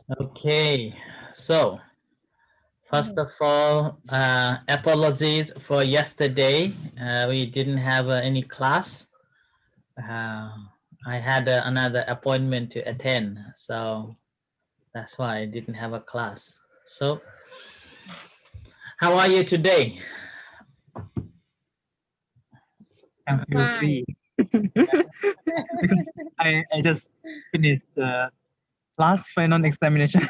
Okay, so first of all, apologies for yesterday. We didn't have any class. Uh, I had another appointment to attend, so that's why I didn't have a class. So, how are you today? I feel Fine. free because I just finished the last final examination.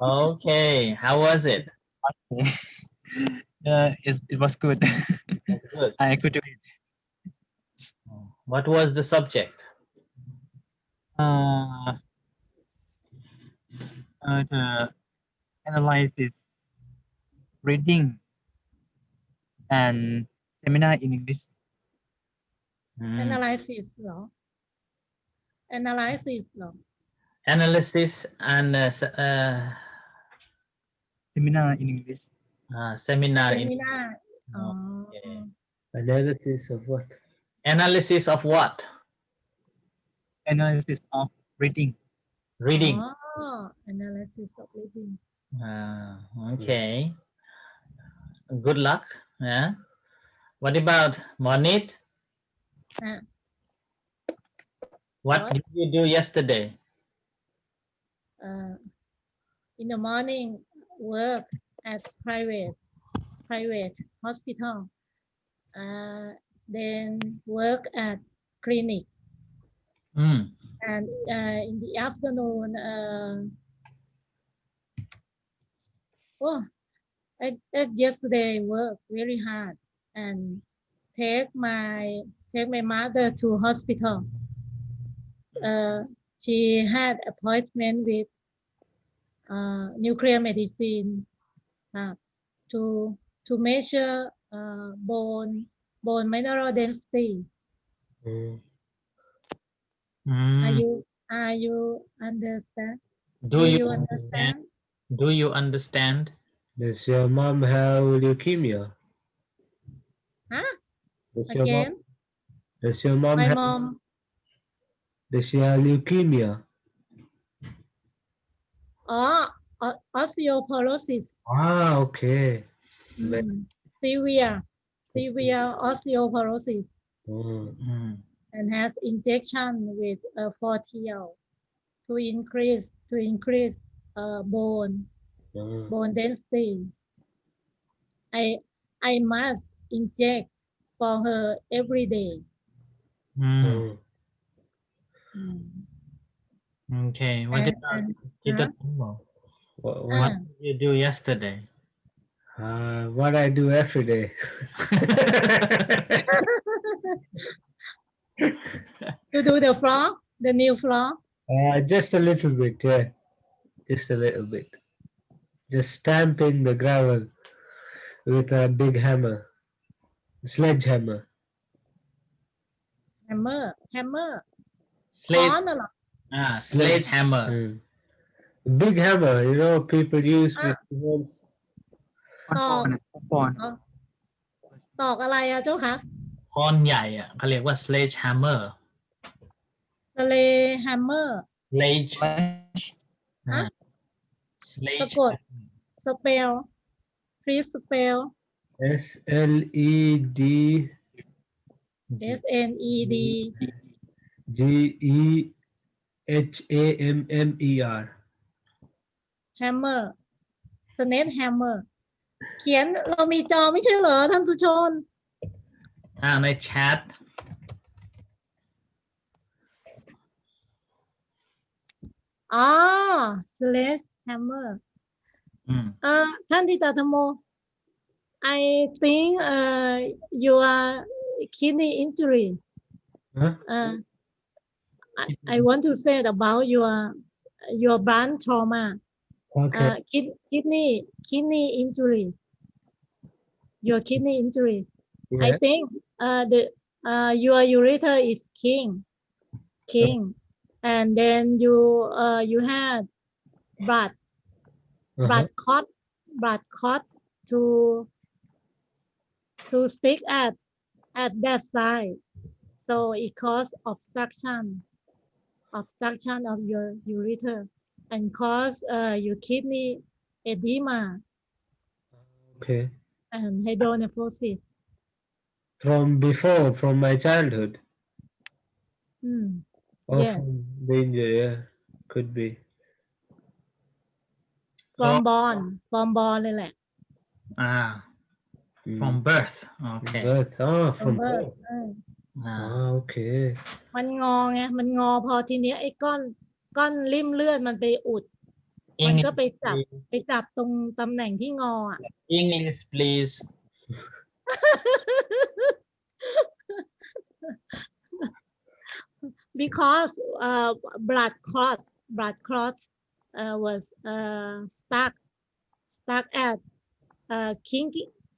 Okay, how was it? It was good. That's good. I could do it. What was the subject? Uh, the analysis, reading, and seminar in English. analysis เหรอ analysis เหรอ Analysis and Seminar in English. seminar in. seminar อ๋อ Okay. Analysis of what? Analysis of what? Analysis of reading. Reading. อ๋อ analysis of reading Okay. Good luck. Yeah. What about Monit? อ่ะ What What? did you do yesterday? In the morning work at private hospital then work at clinic Mm. and in the afternoon oh I yesterday work very hard and take my mother to hospital she had appointment with nuclear medicine to measure bone mineral density. Are you understand? Do Do you you understand? understand? Do you understand? Does your mom have leukemia? Huh? Does your mom? Again, Does your mom my have? mom. Does she have leukemia? Oh, osteoporosis. Ah, okay. Severe osteoporosis Mm. and has injection with for TL to increase bone density. I must inject for her every day. Okay. What about Kita Dhamma? What did you do yesterday? What I do every day. To do the floor, the new floor. Just a little bit, yeah. Just a little bit. Just stamping the gravel with a big hammer, sledgehammer. Hammer. Sledge. ค้อนน่ะเหรอ Sledgehammer. Big hammer, you know, people use with tools. ตอก ปอน ตอกอะไรอะเจ้าคะ ค้อนใหญ่อะเขาเรียกว่า sledgehammer. สเลแฮมเมอร์ Sledge. ฮะ Sledge. สะกด spell please spell SLED SNED GEHAMMER. hammer snake hammer เขียนเรามีจอไม่ใช่เหรอท่านสุชน ในแชท อ๋อ slash hammer ท่านทิตาธรรมโม I think you are kidney injury I want to say about your brain trauma Okay. Kidney injury your kidney injury Yeah. I think your urethra is king and then you had blood clot to stick at that side so it causes obstruction of your urethra and cause your kidney edema Okay. and hydronephrosis. From before, from my childhood, or Yes, from the injury, yeah, could be. from born เลยแหละ Ah, Mm. from birth. From Okay. birth. from From birth birth. เออ Ah. Okay. มันงอไงมันงอพอทีเนี้ยไอ้ก้อนริ่มเลือดมันไปอุด มันก็ English, ไปจับตรงตำแหน่งที่งออ่ะ English, please. because blood clot was stuck at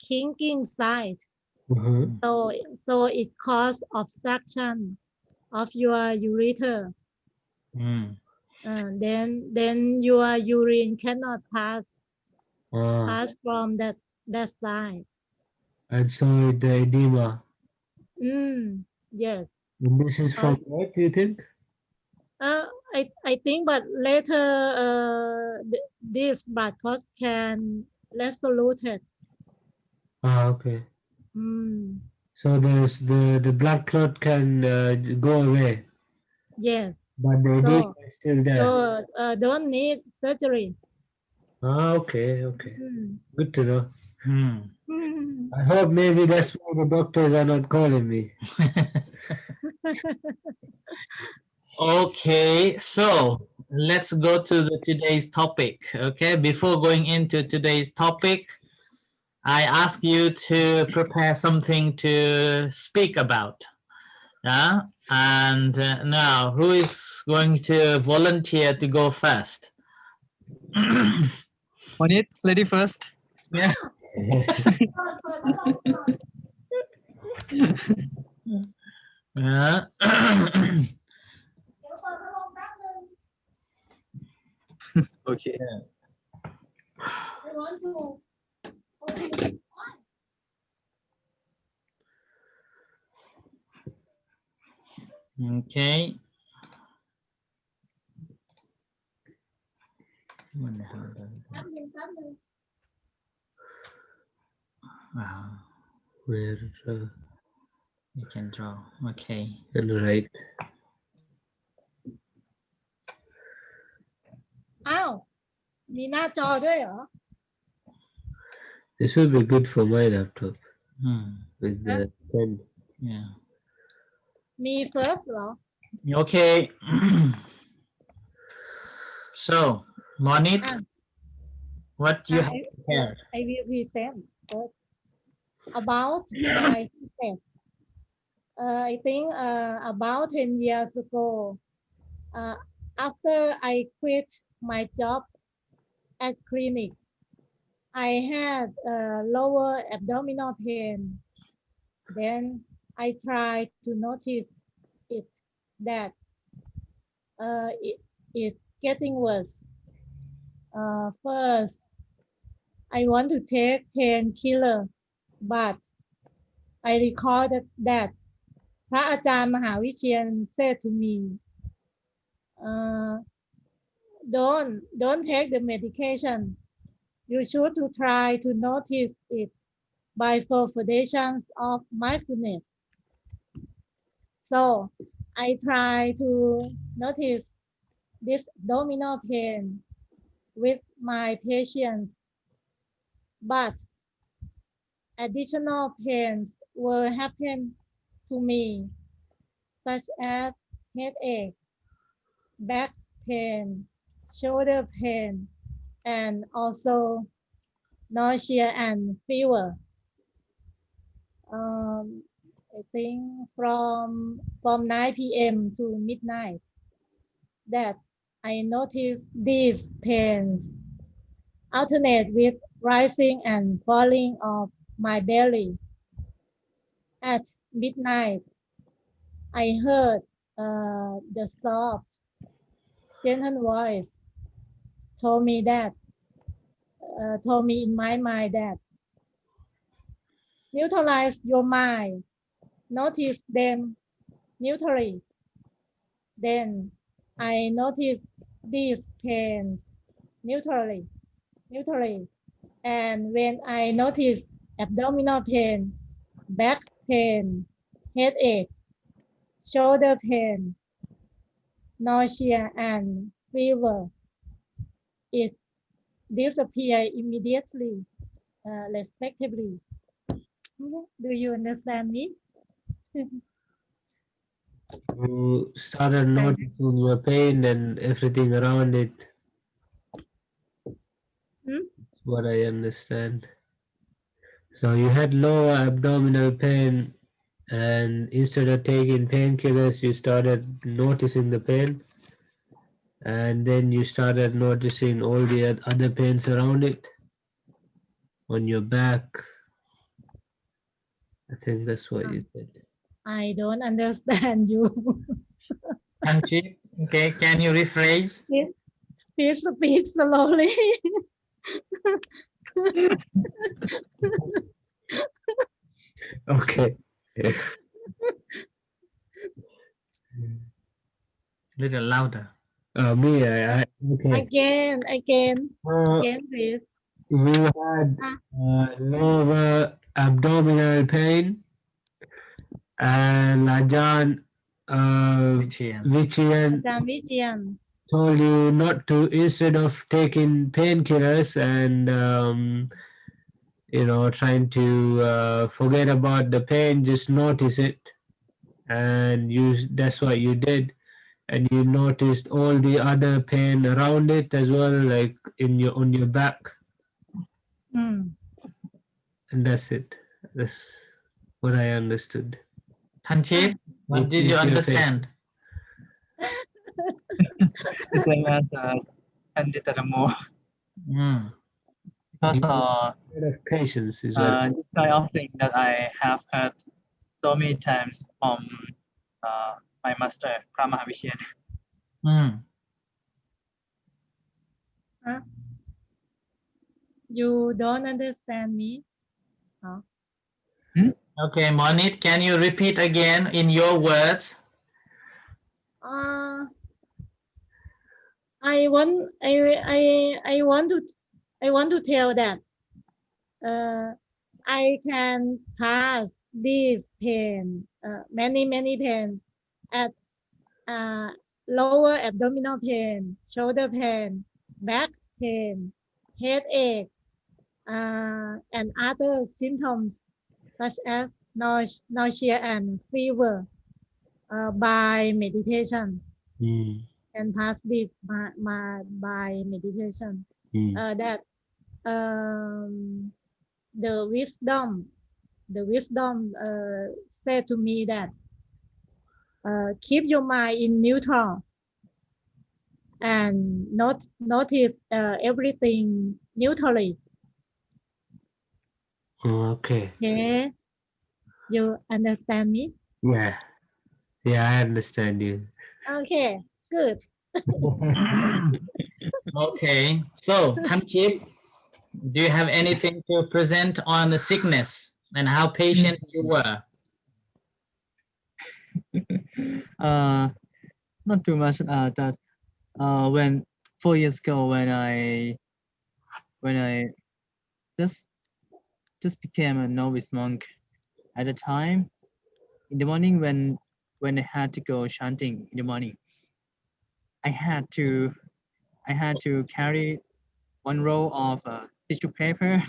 kinking side, Mhm. so it caused obstruction of your urethra. Mm. Then your urine cannot pass Ah, from that side. and so the edema. Yes. And this is from what, you think? I think, but later this blood clot can resolute it. Ah, okay. Mm, So the blood clot can go away, yes. but the edema is still there. So don't need surgery. Ah, okay, okay. Mm. Good to know. Hmm. I hope maybe that's why the doctors are not calling me. Okay, so let's go to today's topic. Okay, before going into today's topic, I ask you to prepare something to speak about. Yeah, and now who is going to volunteer to go first? Monit, lady first. Yeah. Yeah. Okay. Okay. What the hell does it- Wow, Where you can draw. Okay. and right. อ้าว มีหน้าจอด้วยเหรอ This will be good for my laptop Hmm. with the pen. Yeah. มี first เหรอ Okay. So, Monit, Ah. what you have prepared? I will present first about my business. I think about 10 years ago, after I quit my job at clinic, I had lower abdominal pain. Then I tried to notice it that it's getting worse. First, I want to take painkiller, but I recorded that พระอาจารย์มหาวิเชียร said to me, don't take the medication. You should to try to notice it by 4 foundations of mindfulness. So I try to notice this abdominal pain with my patients, but additional pains will happen to me, such as headache, back pain, shoulder pain, and also nausea and fever. I think from 9 p.m. to midnight that I noticed these pains alternate with rising and falling of my belly. At midnight, I heard the soft, gentle voice told me in my mind that neutralize your mind, notice them neutrally. Then I noticed these pain neutrally. And when I notice abdominal pain, back pain, headache, shoulder pain, nausea, and fever, it disappears immediately, respectively. Do you understand me? You started noticing your pain and everything around it. Hmm? That's what I understand. So you had lower abdominal pain, and instead of taking painkillers, you started noticing the pain, and then you started noticing all the other pains around it on your back. I think that's what you said. I don't understand you. Tanchip, okay, can you rephrase? Please speak slowly. Okay. Little louder. Me, okay. Again, So please. you had lower abdominal pain, and Lajan Vichian. Vichian Ajan Vichian. told you not to, instead of taking painkillers and trying to forget about the pain, just notice it, and that's what you did, and you noticed all the other pain around it as well, like on your back, Mm. and that's it. That's what I understood. Tanchip, what did Repeat you your understand? The same as Pandita Dhammo. Mm. Because A lot of patience is what. this kind of thing that I have heard so many times from my master, Pramahavishian. Mm. Huh? You don't understand me? Huh? Okay, Monit, can you repeat again in your words? I want to tell that I can pass this pain, many pain at lower abdominal pain, shoulder pain, back pain, headache, and other symptoms such as nausea and fever by meditation, and pass this by meditation. That the wisdom said to me that keep your mind in neutral and not notice everything neutrally. Okay. Okay, you understand me? Yeah. Yeah, I understand you. Okay, good. Okay, so Tanchip, do you have anything to present on the sickness and how patient you were? Not too much. That when 4 years ago, when I just became a novice monk, at the time in the morning when I had to go chanting in the morning, I had to carry one roll of tissue paper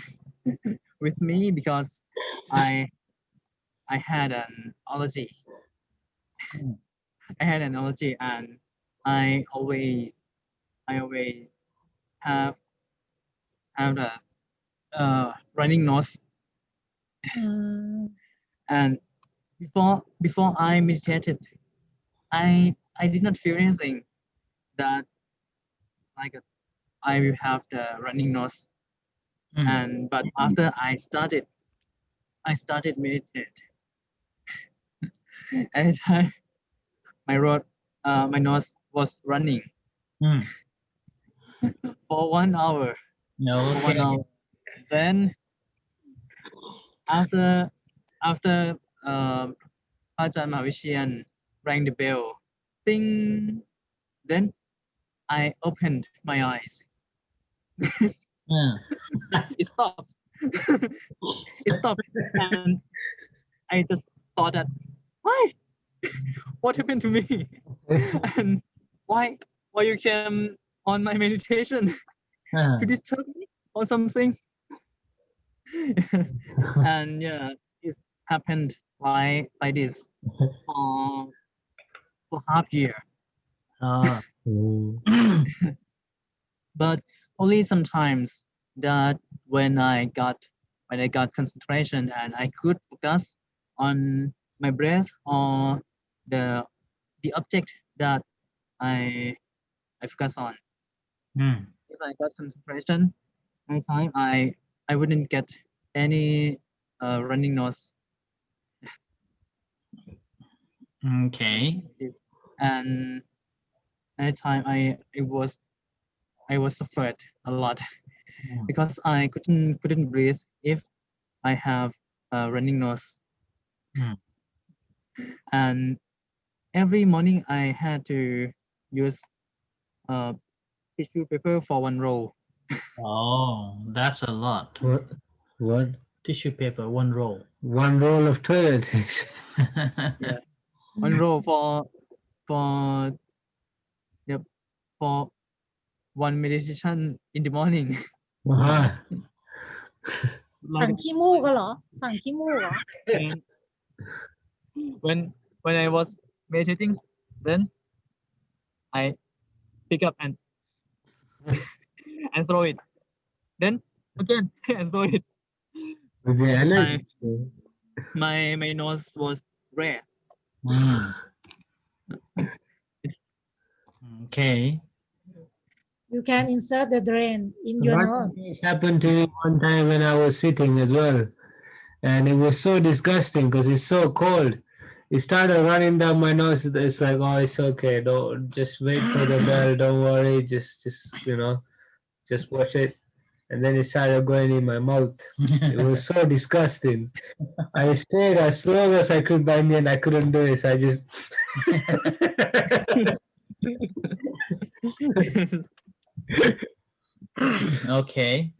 with me because I had an allergy. I had an allergy, and I always have the running nose. And before I meditated, I did not feel anything that like I will have the running nose. But after I started meditate, every time my nose was running for 1 hour. No. For 1 hour. Then after Ajahn Mahavishyan rang the bell, ding. Then I opened my eyes. Yeah. It stopped. It stopped, and I just thought that why? What happened to me? And why you came on my meditation Uh, to disturb me or something? And yeah, it happened like this for half year. uh, Mm. But only sometimes that when I got concentration and I could focus on my breath or the object that I focus on. mm, If I got concentration, my time I wouldn't get any running nose. okay. And anytime I was suffered a lot Mm, because I couldn't breathe if I have a running nose. mm. And every morning I had to use uh, tissue paper for one roll. Oh, that's a lot. What? What? Tissue paper, one roll. One roll of toilet. Yeah, one roll for yep, for one meditation in the morning. Ah. สั่งขี้มูกก็เหรอ สั่งขี้มูกเหรอ And when I was meditating, then I pick up and and throw it. Then again and throw it. With the allergy. My nose was red. Mm. Okay. you can insert the drain in your nose This happened to me one time when I was sitting as well. And it was so disgusting because it's so cold. It started running down my nose. It's like, oh, it's okay. Don't just wait for the bell. Don't worry. Just just watch it. And then it started going in my mouth. It was so disgusting. I stayed as long as I could by me, and I couldn't do it. So I just. Okay.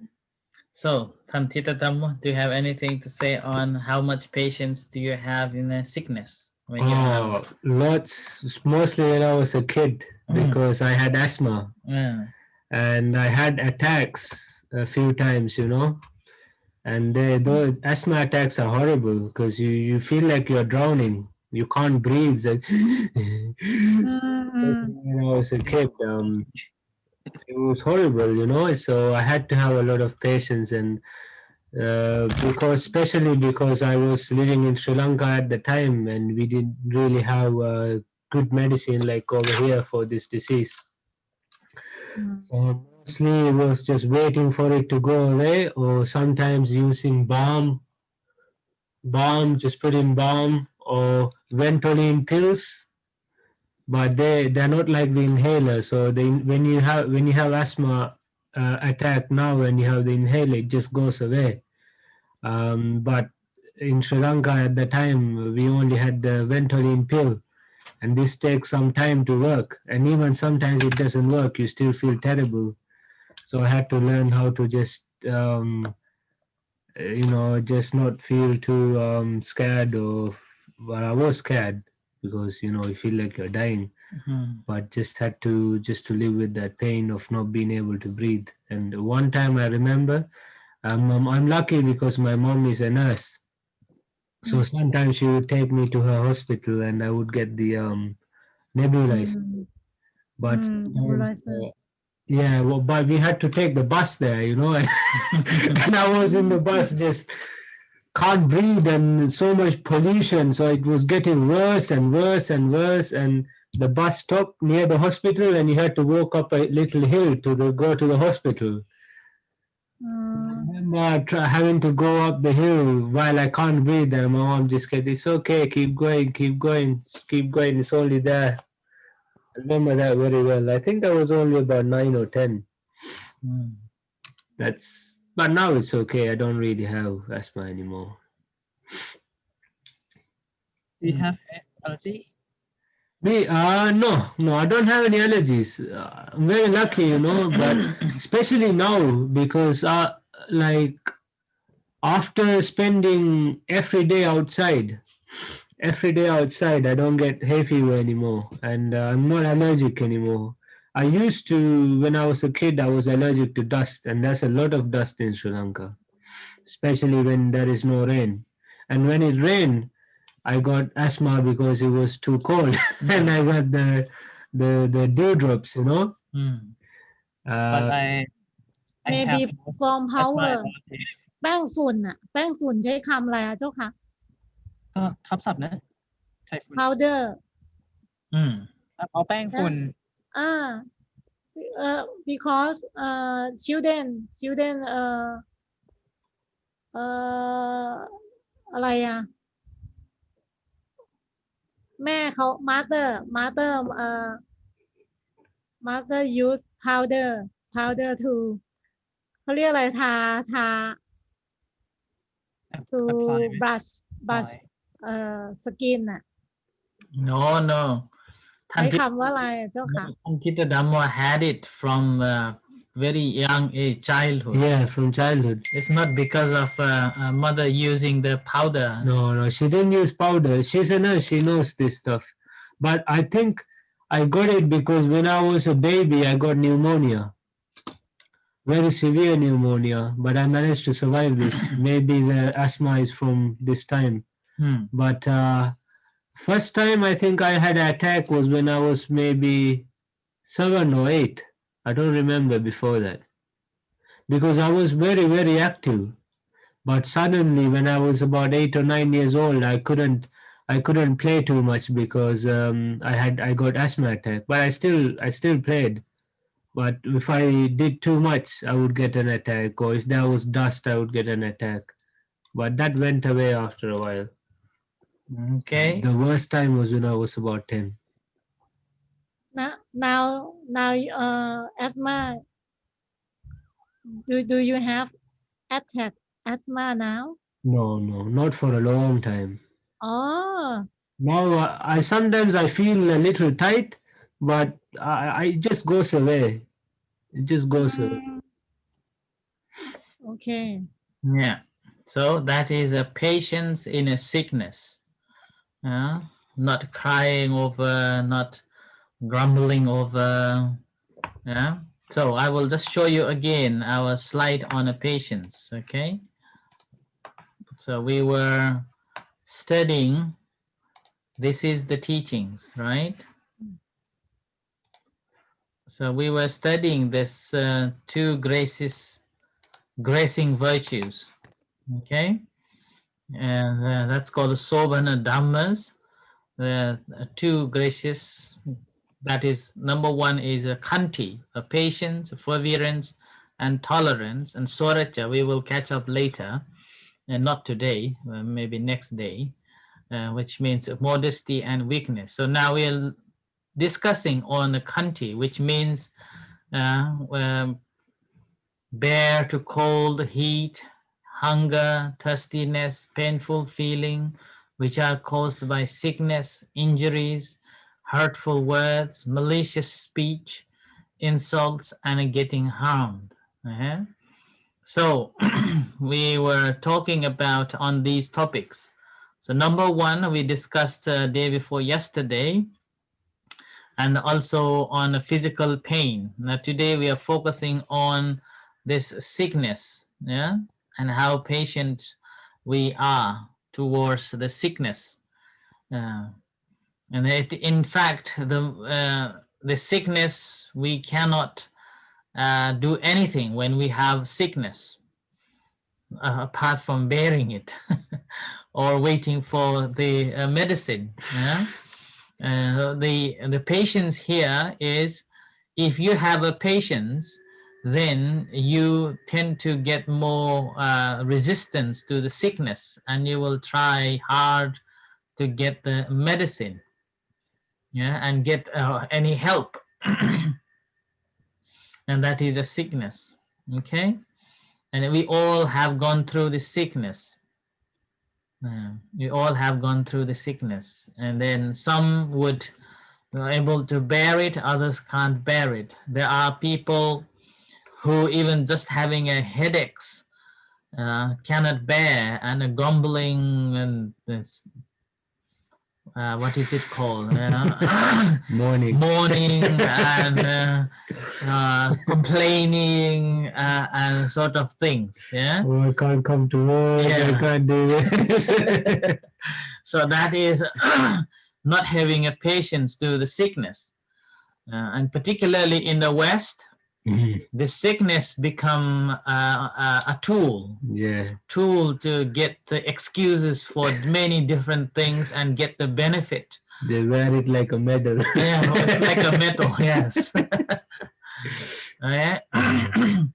So, Tantita Dhamma, do you have anything to say on how much patience do you have in a sickness when you have? Oh, lots. Mostly when I was a kid because I had asthma. Yeah. And I had attacks a few times, and those asthma attacks are horrible because you feel like you're drowning. You can't breathe. Like, when I was a kid, it was horrible. So I had to have a lot of patience, and especially because I was living in Sri Lanka at the time, and we didn't really have good medicine like over here for this disease. So mostly it was just waiting for it to go away, or sometimes using just put in balm or Ventolin pills. But they're not like the inhaler. So when you have asthma attack now, when you have the inhaler, it just goes away. But in Sri Lanka at the time, we only had the Ventolin pill, and this takes some time to work. And even sometimes it doesn't work. You still feel terrible. So I had to learn how to just just not feel too scared well, I was scared because you feel like you're dying, but just had to live with that pain of not being able to breathe. And one time I remember, I'm lucky because my mom is a nurse, so sometimes she would take me to her hospital and I would get the nebulizer. But sometimes, nebulizer. yeah, well, but we had to take the bus there, and I was in the bus just can't breathe and so much pollution. So it was getting worse and worse and worse. And the bus stopped near the hospital, and you had to walk up a little hill to go to the hospital. I remember having to go up the hill while I can't breathe, and my mom just said, "It's okay, keep going, keep going, just keep going. It's only there." I remember that very well. I think I was only about 9 or 10. But now it's okay. I don't really have asthma anymore. Do you have allergy? Me, no, I don't have any allergies. I'm very lucky, you know, but especially now because, like, after spending every day outside, I don't get hay fever anymore, and I'm not allergic anymore. I used to, when I was a kid, I was allergic to dust, and there's a lot of dust in Sri Lanka, especially when there is no rain. And when it rained, I got asthma because it was too cold, and I got the dewdrops, you know. Mm. But Uh, I have maybe no from asthma power allergy. แป้งฝุ่นอะแป้งฝุ่นใช้คำอะไรอะเจ้าค่ะ ก็ทับศัพท์นะใช่ฝุ่น powder Mm. เอาแป้งฝุ่น อ่าbecause children เอ่ออะไรอะ แม่เขา mother use powder to เขาเรียกอะไรทา to apply brush สกินน่ะ No. ใช้คำว่าอะไรเจ้าค่ะ Tita Dhamma had it from very young age, childhood. yeah, from childhood. It's not because of a mother using the powder. No, she didn't use powder. She's a nurse. She knows this stuff. But I think I got it because when I was a baby, I got pneumonia, very severe pneumonia. But I managed to survive this. Maybe the asthma is from this time. Hmm. But first time I think I had an attack was when I was maybe 7 or 8. I don't remember before that because I was very, very active. But suddenly, when I was about 8 or 9 years old, I couldn't play too much because I got asthma attack. But I still played. But if I did too much, I would get an attack, or if there was dust, I would get an attack. But that went away after a while. Okay. The worst time was when I was about 10. now asthma do you have attack asthma now No, not for a long time. อ๋อ Now I sometimes I feel a little tight, but I it just goes away. It just goes away. okay Yeah. So that is a patience in a sickness. Not crying over, not grumbling over. Yeah. So I will just show you again our slide on a patience. Okay. So we were studying. This is the teachings, right? So we were studying this two gracing virtues. Okay. And that's called the Sobhana Dhammas. The two gracious, that is, number one is a Khanti, a patience, forbearance, and tolerance. And Soracha, we will catch up later, and not today, maybe next day, which means modesty and weakness. So now we are discussing on the Khanti, which means bear to cold, heat, hunger, thirstiness, painful feeling, which are caused by sickness, injuries, hurtful words, malicious speech, insults, and getting harmed. So we were talking about on these topics. So number one, we discussed day before yesterday, and also on physical pain. Now today we are focusing on this sickness, yeah, and how patient we are towards the sickness. And in fact, the sickness, we cannot do anything when we have sickness apart from bearing it or waiting for the medicine. Yeah? The patience here is, if you have a patience, then you tend to get more resistance to the sickness, and you will try hard to get the medicine, yeah, and get any help. And that is a sickness. Okay, and we all have gone through the sickness. We all have gone through the sickness, and then some would are able to bear it, others can't bear it. There are people who even just having a headaches cannot bear, and a grumbling and this, what is it called? Morning. Mourning and complaining and sort of things. Yeah. Oh, I can't come to work. Yeah. I can't do this. So that is not having a patience to the sickness, and particularly in the West, the sickness become a tool Yeah. to get the excuses for many different things and get the benefit. They wear it like a medal. Yeah, it's like a metal. Yes. Okay.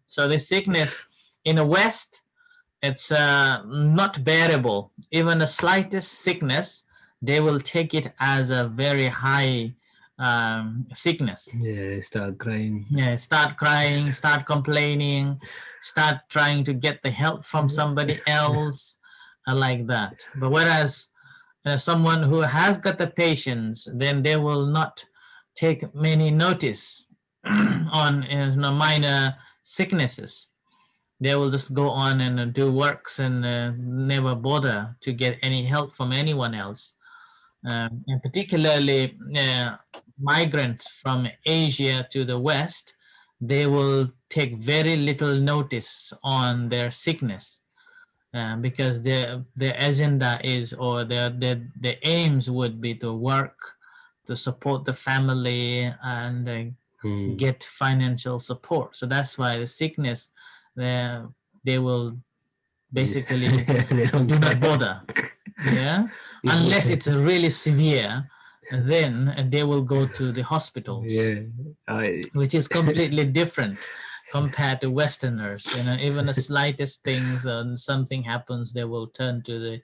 So the sickness in the West, it's not bearable. Even the slightest sickness, they will take it as a very high sickness. Yeah, start crying. Yeah, start crying, start complaining, start trying to get the help from somebody else, like that. But whereas someone who has got the patience, then they will not take many notice on minor sicknesses. They will just go on and do works and never bother to get any help from anyone else. And particularly migrants from Asia to the West, they will take very little notice on their sickness, because their agenda is, or their aims would be to work, to support the family, and get financial support. So that's why the sickness, they will basically They don't do not care. bother. Yeah, unless it's really severe, then they will go to the hospitals. Yeah. Which is completely different compared to Westerners. Even the slightest things and something happens, they will turn to the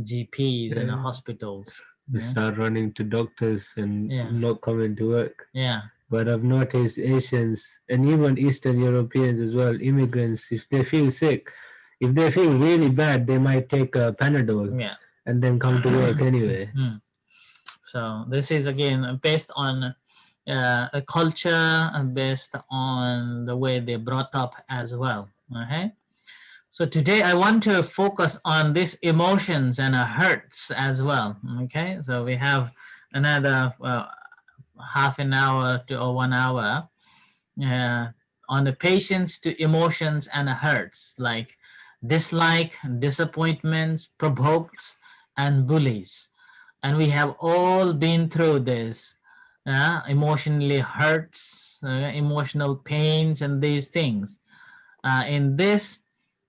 GPs and the hospitals. They start running to doctors and Yeah. not coming to work. Yeah. But I've noticed Asians and even Eastern Europeans as well, immigrants, if they feel sick, if they feel really bad, they might take a Panadol Yeah. and then come to work anyway. So this is again based on a culture and based on the way they brought up as well. Okay. So today I want to focus on these emotions and hurts as well. Okay. So we have another half an hour to or 1 hour on the patience to emotions and hurts, like dislike, disappointments, provokes, and bullies. And we have all been through this, emotionally hurts, emotional pains, and these things. In this,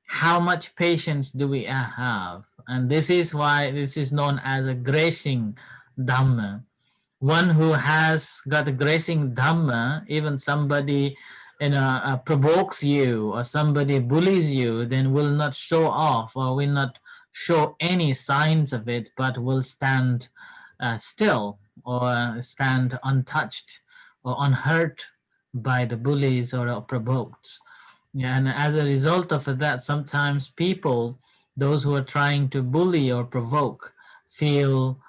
how much patience do we have? And this is why this is known as a gracing Dhamma. One who has got a gracing Dhamma, even somebody provokes you or somebody bullies you, then will not show off or will not show any signs of it, but will stand still or stand untouched or unhurt by the bullies or provoked. Yeah, and as a result of that, sometimes people, those who are trying to bully or provoke, feel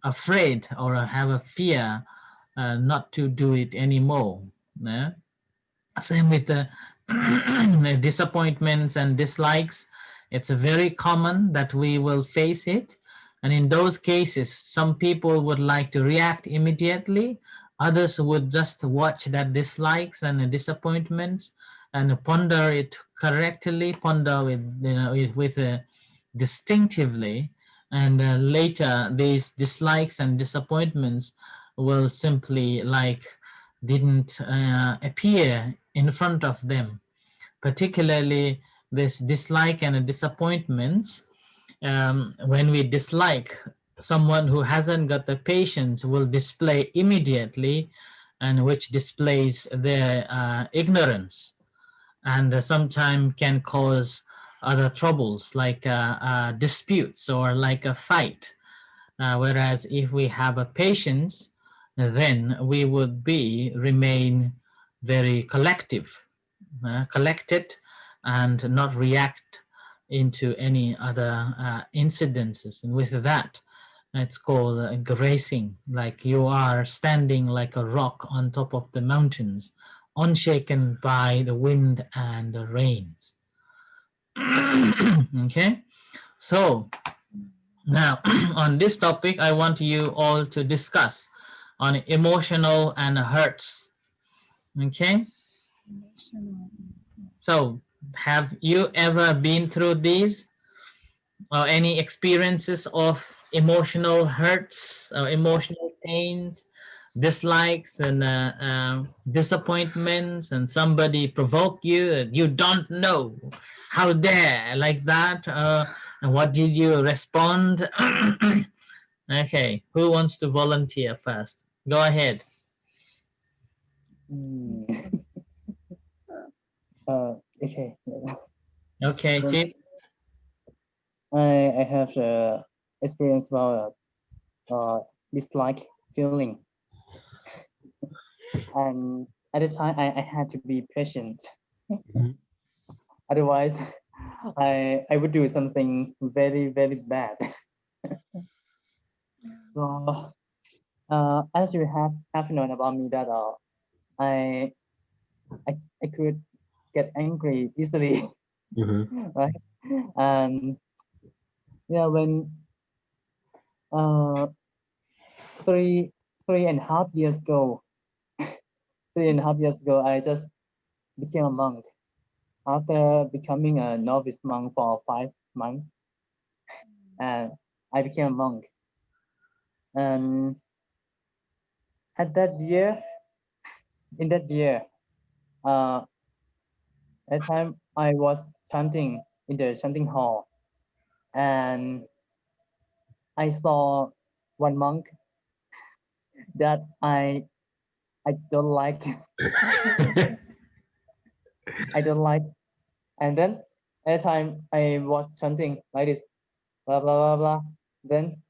afraid or have a fear not to do it anymore. Yeah? Same with the disappointments and dislikes. It's very common that we will face it. And in those cases, some people would like to react immediately. Others would just watch that dislikes and disappointments and ponder it correctly, ponder with distinctively. And later, these dislikes and disappointments will simply didn't appear in front of them. Particularly this dislike and disappointments, when we dislike someone who hasn't got the patience, will display immediately, and which displays their ignorance, and sometimes can cause other troubles like disputes or like a fight. Whereas if we have a patience, then we would remain very collected, and not react into any other incidences. And with that, It's called grazing, like you are standing like a rock on top of the mountains, unshaken by the wind and the rains. Okay, so now on this topic, I want you all to discuss on emotional and hurts. Okay, so have you ever been through these or any experiences of emotional hurts or emotional pains, dislikes and disappointments, and somebody provoke you and you don't know how dare like that, and what did you respond? Okay, who wants to volunteer first? Go ahead. Mm. Okay. Okay, Well, Chief. I have experience about dislike feeling, and at the time I had to be patient. Mhm. Otherwise, I would do something very bad. So as you have known about me that I, I could get angry easily, Mhm. right? And when uh, three three and a half years ago, 3.5 years ago, I just became a monk. After becoming a novice monk for 5 months, and I became a monk. And at that year, in that year, uh, at time I was chanting in the chanting hall, and I saw one monk that I don't like. I don't like. And then at the time I was chanting like this, blah blah blah blah. Then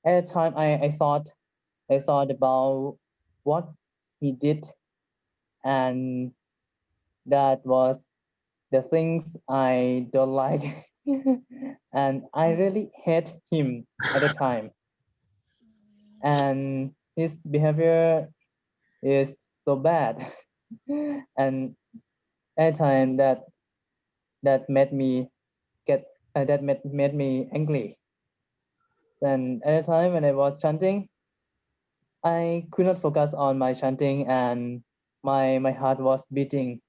at the time I thought about what he did, and that was the things I don't like. And I really hate him at the time. And his behavior is so bad. And at the time that made me get that made me angry. And at the time when I was chanting, I could not focus on my chanting, and my heart was beating.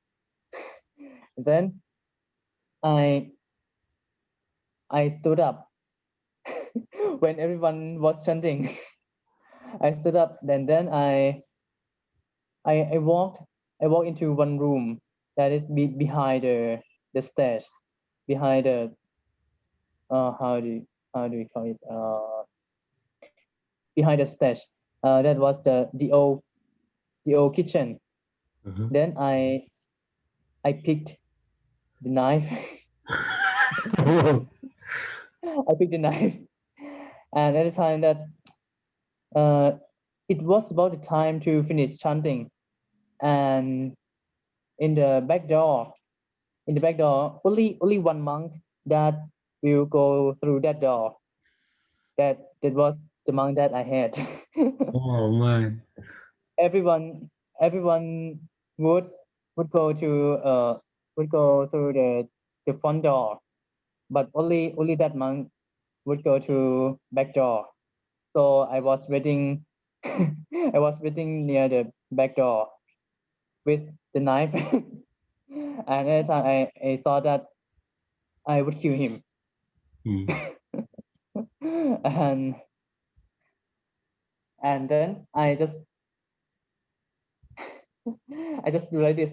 Then I I stood up when everyone was chanting. I stood up, then I walked into one room that is behind the stage, behind the how do we call it, behind the stage. That was the old kitchen. Mhm. Then I picked the knife. I picked the knife, and at the time that uh, it was about the time to finish chanting, and in the back door, only one monk that will go through that door. That was the monk that I had. Oh man. Everyone would would go to would go through the front door, but only that monk would go to back door. So I was waiting. I was waiting near the back door with the knife. And at the time I thought that I would kill him. Mm. and and then I just do like this,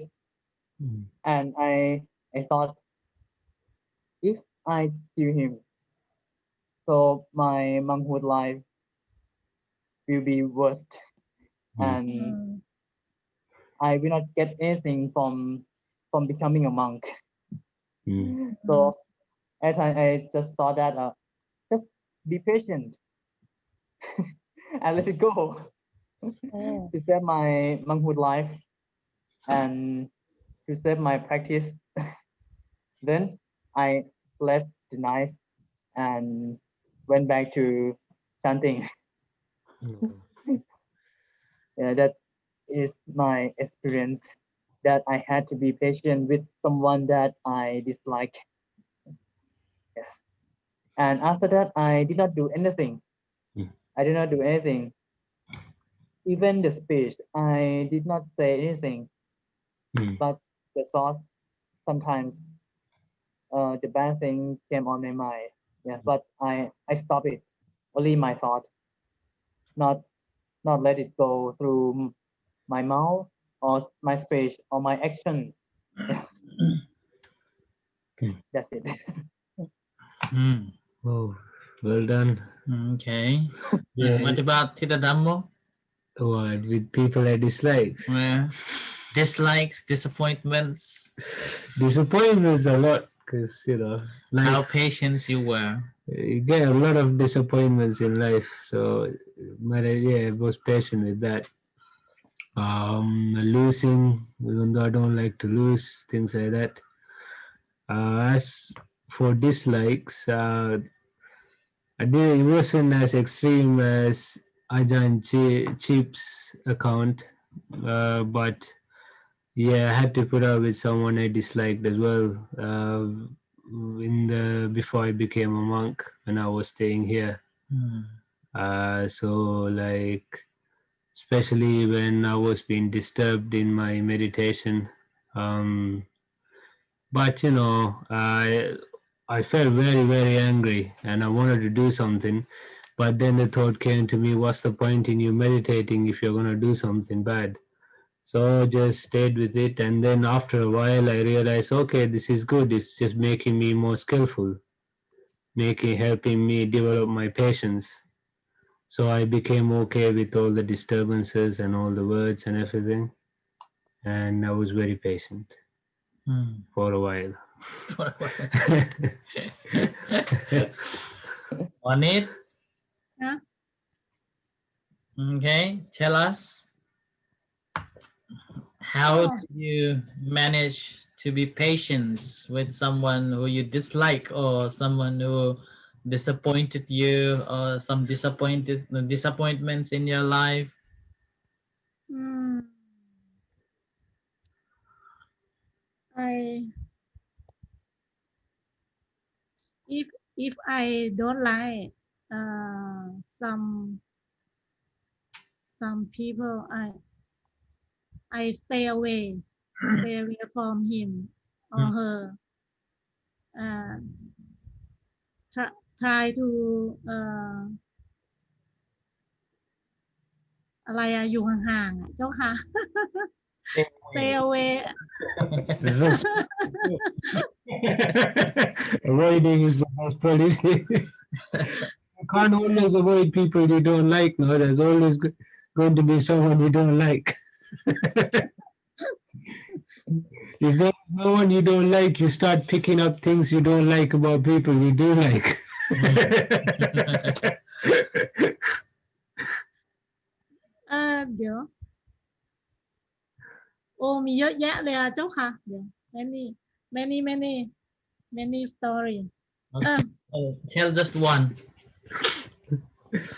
Mm. and I thought, if I kill him, so my monkhood life will be worst, Mm. and I will not get anything from becoming a monk. Mm. So as I just thought that just be patient and let it go to save my monkhood life and to save my practice. Then I left the knife and went back to chanting. Yeah, that is my experience, that I had to be patient with someone that I dislike. Yes. And after that, I did not do anything. Mm. I did not do anything. Even the speech, I did not say anything. Mm. But the thoughts, sometimes the bad thing came on my mind. Yeah, but I stop it. Only my thought, not not let it go through my mouth or my speech or my actions. Yeah, Mm. that's it. Hmm. Oh, well done. Okay. Yeah, What about Tita Dhammo? what with people I dislike. Yeah. Dislikes, disappointments, Disappointments a lot because how life. patient you were. You get a lot of disappointments in life. So, but yeah, I was patient with that. Losing, even though I don't like to lose, things like that. As for dislikes, it wasn't as extreme as Ajahn Cheap's account, but yeah, I had to put up with someone I disliked as well. In the before I became a monk, when I was staying here. Hmm. So like, especially when I was being disturbed in my meditation. Um, but I felt very, very angry and I wanted to do something. But then the thought came to me, what's the point in you meditating if you're going to do something bad? So I just stayed with it. And then after a while, I realized, okay, this is good. It's just making me more skillful, helping me develop my patience. So I became okay with all the disturbances and all the words and everything. And I was very patient Hmm. for a while. On it. Huh? Okay. Tell us, how Oh, did you manage to be patient with someone who you dislike or someone who disappointed you or some disappointments in your life? hmm. I if if I don't like uh, some some people, I stay away from him or her. Uh, try, try to อะไรอะอยู่ห่างๆอะเจ้าค่ะ stay away Avoiding is the best policy. You can't always avoid people you don't like. No, there's always going to be someone you don't like. If there's no one you don't like, you start picking up things you don't like about people you do like. เดี๋ยวโอ้มีเยอะแยะเลยอะเจ้าค่ะเดี๋ยว many many many many story เออ Tell just one.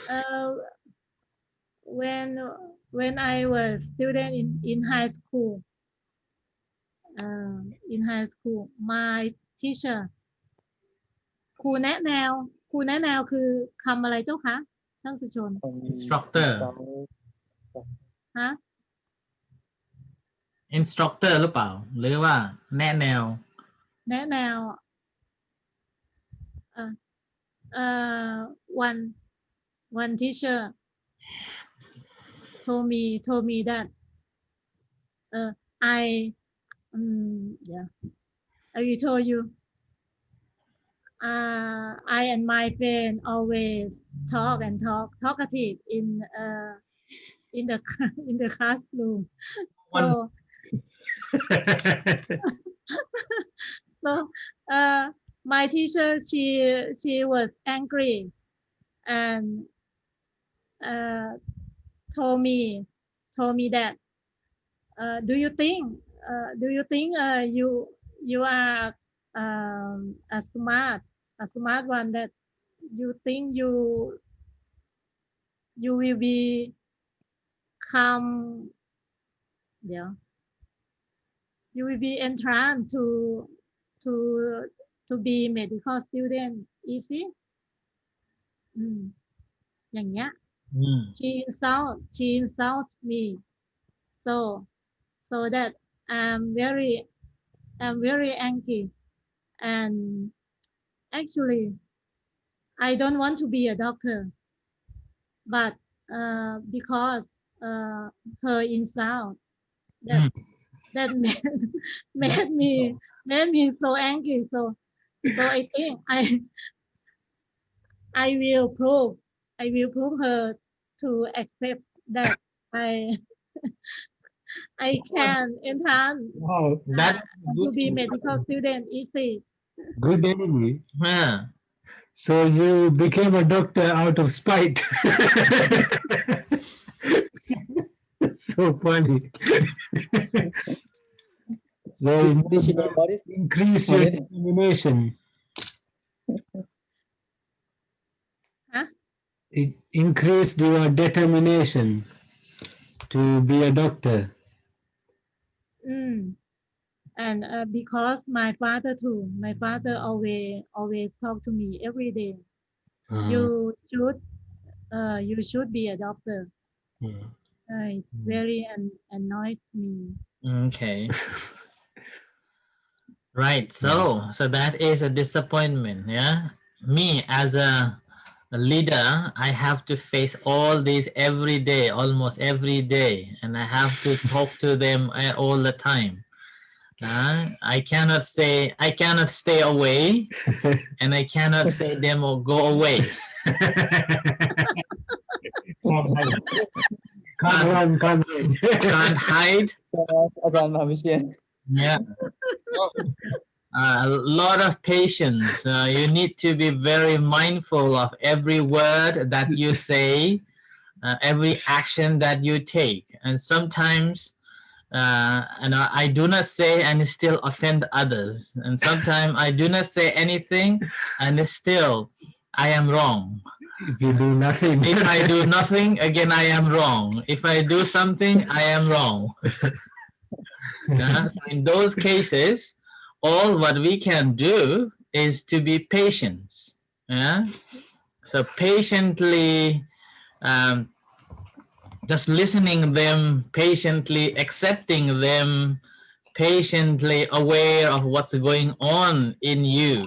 เออ when when I was student in high school in high school my teacher ครูแนะแนวครูแนะแนวคือคำอะไรเจ้าคะท่านสุชน Instructor ฮะ Instructor หรือเปล่า หรือว่าแนะแนว แนะแนวเอ่อone one teacher told me that I yeah I will tell you I and my friend always talk and talkative in the in the classroom One. so so my teacher she was angry and uh, told me that do you think you are a smart one that you think you will be come, yeah, you will be entranced to to be medical student easy อืมอย่างเงี้ย Mm. she insult me so that I'm very angry and actually I don't want to be a doctor but because her insult that Mm. that made me so angry so I think I will prove her to accept that I can entrance Wow, that's to good. be medical student easy. Good enemy. Huh. So you became a doctor out of spite. So funny. So it Did she must know about this? increase your Monet? determination. Huh? It increased your determination to be a doctor. Mm. And because my father too, my father always talk to me every day. You should be a doctor. It's very annoys me. Okay. Right. So that is a disappointment. Yeah. Me as a leader, I have to face all these every day, almost every day, and I have to talk to them all the time. I cannot stay away, and I cannot say them or go away. Can't run, can't Can't hide. อาจารย์มหาวิเชียน Yeah. A lot of patience. You need to be very mindful of every word that you say, every action that you take. And sometimes and I do not say and still offend others. And sometimes I do not say anything and still I am wrong. If you do nothing. If I do nothing, again I am wrong. If I do something, I am wrong. So in those cases, all what we can do is to be patient. Yeah? So patiently, just listening them, patiently accepting them, patiently aware of what's going on in you,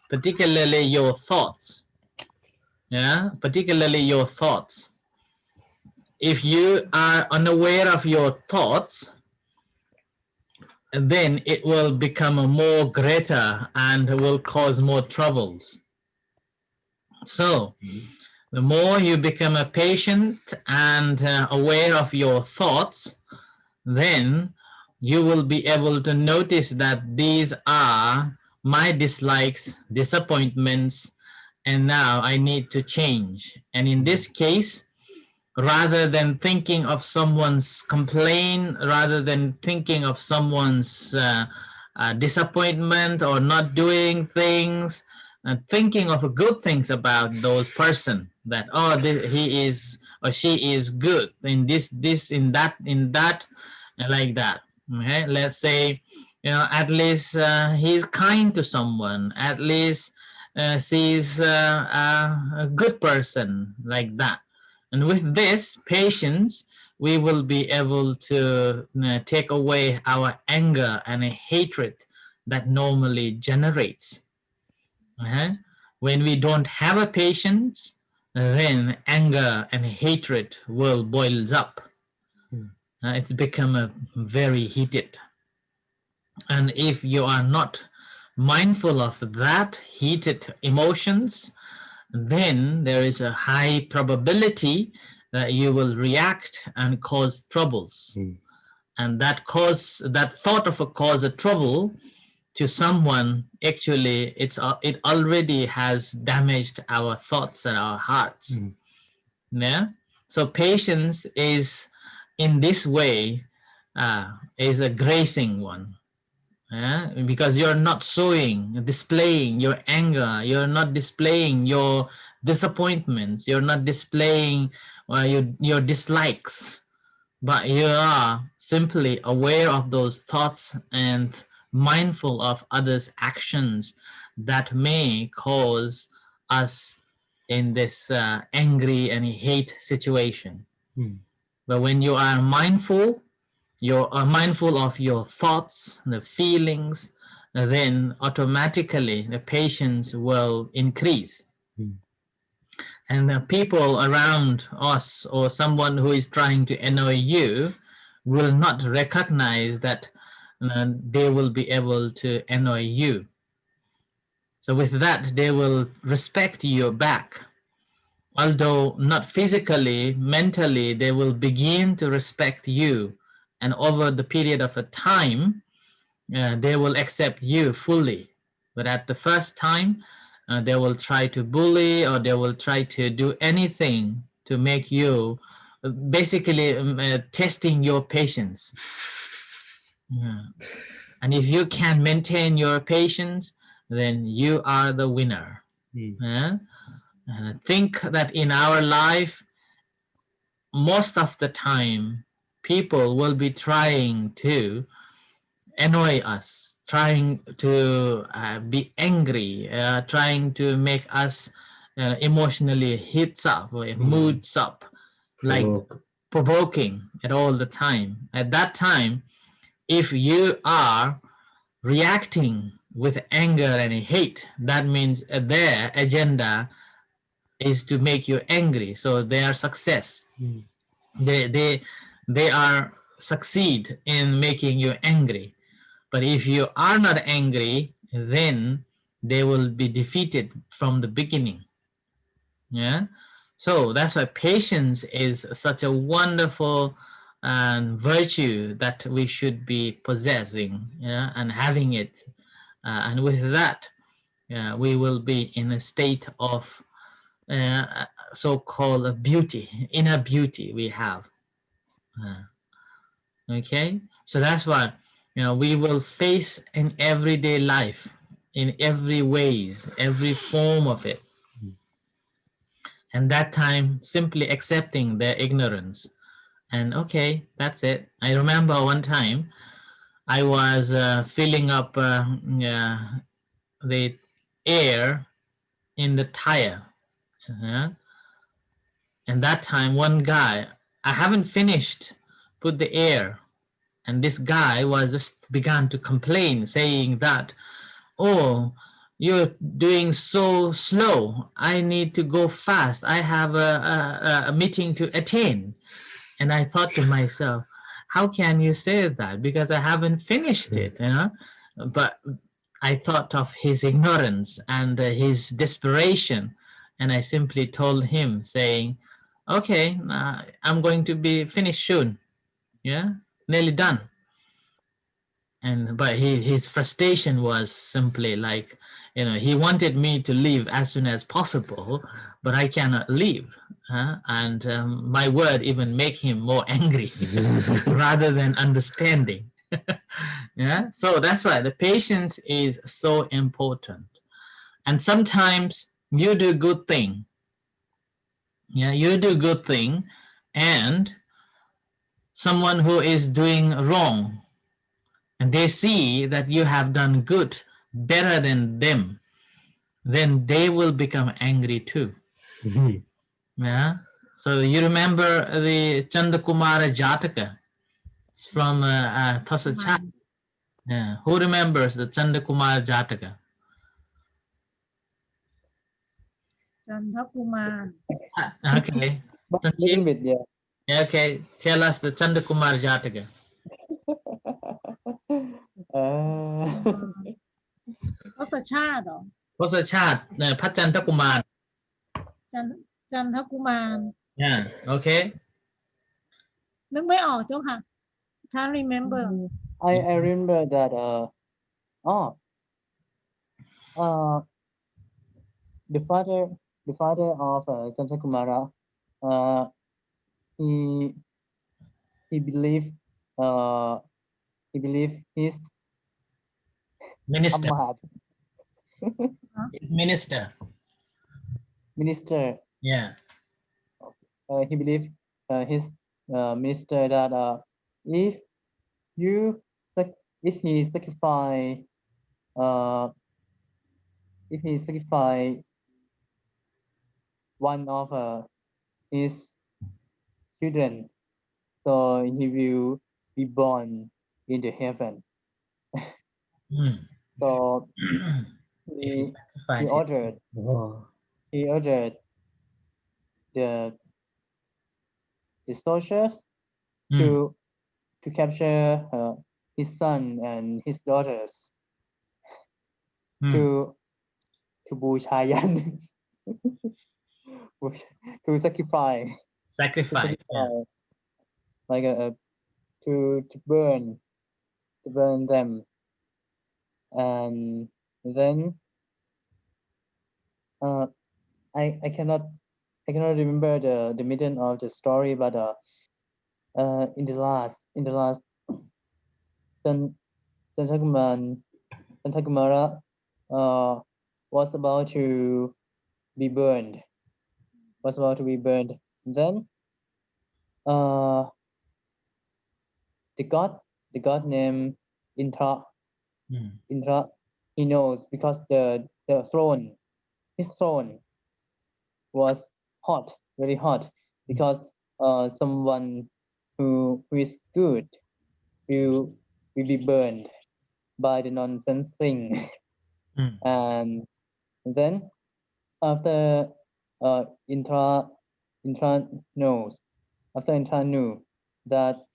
particularly your thoughts. Yeah, particularly your thoughts. If you are unaware of your thoughts, then it will become more greater and will cause more troubles. So, the more you become a patient and aware of your thoughts, then you will be able to notice that these are my dislikes, disappointments, and now I need to change. And in this case, rather than thinking of someone's complaint, rather than thinking of someone's disappointment or not doing things, thinking of good things about those person, that he is or she is good in this in that like that. Okay, let's say at least he's kind to someone, at least she's a good person, like that. And with this patience, we will be able to take away our anger and hatred that normally generates. When we don't have a patience, then anger and hatred will boils up. It's become very heated. And if you are not mindful of that heated emotions, then there is a high probability that you will react and cause troubles. And that thought of a cause a trouble to someone, actually it already has damaged our thoughts and our hearts. Yeah. So patience is in this way is a gracing one. because you're not showing, displaying your anger, you're not displaying your disappointments, you're not displaying your dislikes, but you are simply aware of those thoughts and mindful of others' actions that may cause us in this angry and hate situation. But when you are mindful, you are mindful of your thoughts, the feelings, then automatically the patience will increase. And the people around us or someone who is trying to annoy you will not recognize that they will be able to annoy you. So with that, they will respect you back. Although not physically, mentally, they will begin to respect you. And over the period of a time, they will accept you fully. But at the first time, they will try to bully or they will try to do anything to make you basically testing your patience. Yeah. And if you can maintain your patience, then you are the winner. Yeah? Think that in our life, most of the time, people will be trying to annoy us, trying to be angry, trying to make us emotionally hits up, moods up, like provoking at all the time. At that time, if you are reacting with anger and hate, that means their agenda is to make you angry. So their success, they are succeed in making you angry. But if you are not angry, then they will be defeated from the beginning. Yeah. So that's why patience is such a wonderful virtue that we should be possessing, yeah, and having it. And with that, we will be in a state of so-called beauty, inner beauty we have. Okay, so that's why we will face in everyday life, in every ways, every form of it, and that time simply accepting their ignorance. And okay, that's it. I remember one time I was filling up the air in the tire, and that time one guy, I haven't finished put the air, and this guy was just began to complain, saying that, oh, you're doing so slow, I need to go fast, I have a meeting to attend. And I thought to myself, how can you say that, because I haven't finished it, but I thought of his ignorance and his desperation, and I simply told him, saying, okay, I'm going to be finished soon, nearly done. And but his frustration was simply like, he wanted me to leave as soon as possible, but I cannot leave, and my word even make him more angry rather than understanding. Yeah, so that's why the patience is so important. And sometimes you do good thing, you do good thing, and someone who is doing wrong, and they see that you have done good better than them, then they will become angry too. Yeah. So you remember the Chandakumara Jataka? It's from Thasachat. Yeah. Who remembers the Chandakumara Jataka? จันทกุมาร Okay. But little Sanjeev? bit, yeah. Okay. Tell us the Chandakumara Jataka. ทศชาติเหรอ Thasachat, พระจันทกุมาร จันทกุมาร Yeah. Okay. นึกไม่ออกเจ้าค่ะ can't remember I remember that the father of Chantakumara, he believed his Minister. Ahmad, He's minister. minister. Yeah. He believed his minister that if you if he sacrifice uh, if he sacrifice one of his children, so he will be born in the heaven. Mm. So If he he he sacrifices. ordered Oh. he ordered the soldiers Mm. to capture his son and his daughters Mm. to บูชายัน to sacrifice Sacrifice. Yeah. like to burn them, and then I cannot remember the middle of the story, but in the last Tan Tantakumara was about to be burned. Then the god named Intra, Mm. he knows because the throne, his throne was hot, very hot, because someone who is good will be burned by the nonsense thing. Mm. And then after Intra knows, after Intra knew that,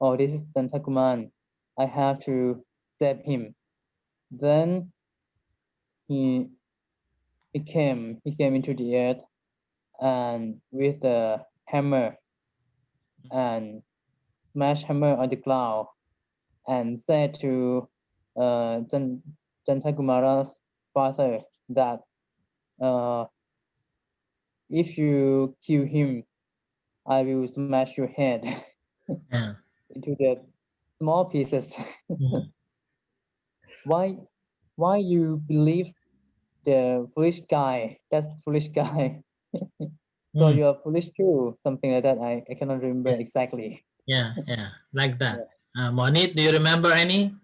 oh, this is Tantakuman, I have to save him. Then he came into the earth, and with the hammer and smash hammer on the ground, and said to Jantakumara's father that if you kill him, I will smash your head Yeah. into the small pieces. Mm. Why you believe the foolish guy? That foolish guy. So Mm. you are foolish too, something like that. I cannot remember exactly. Yeah. Yeah. Like that. Monit, do you remember any?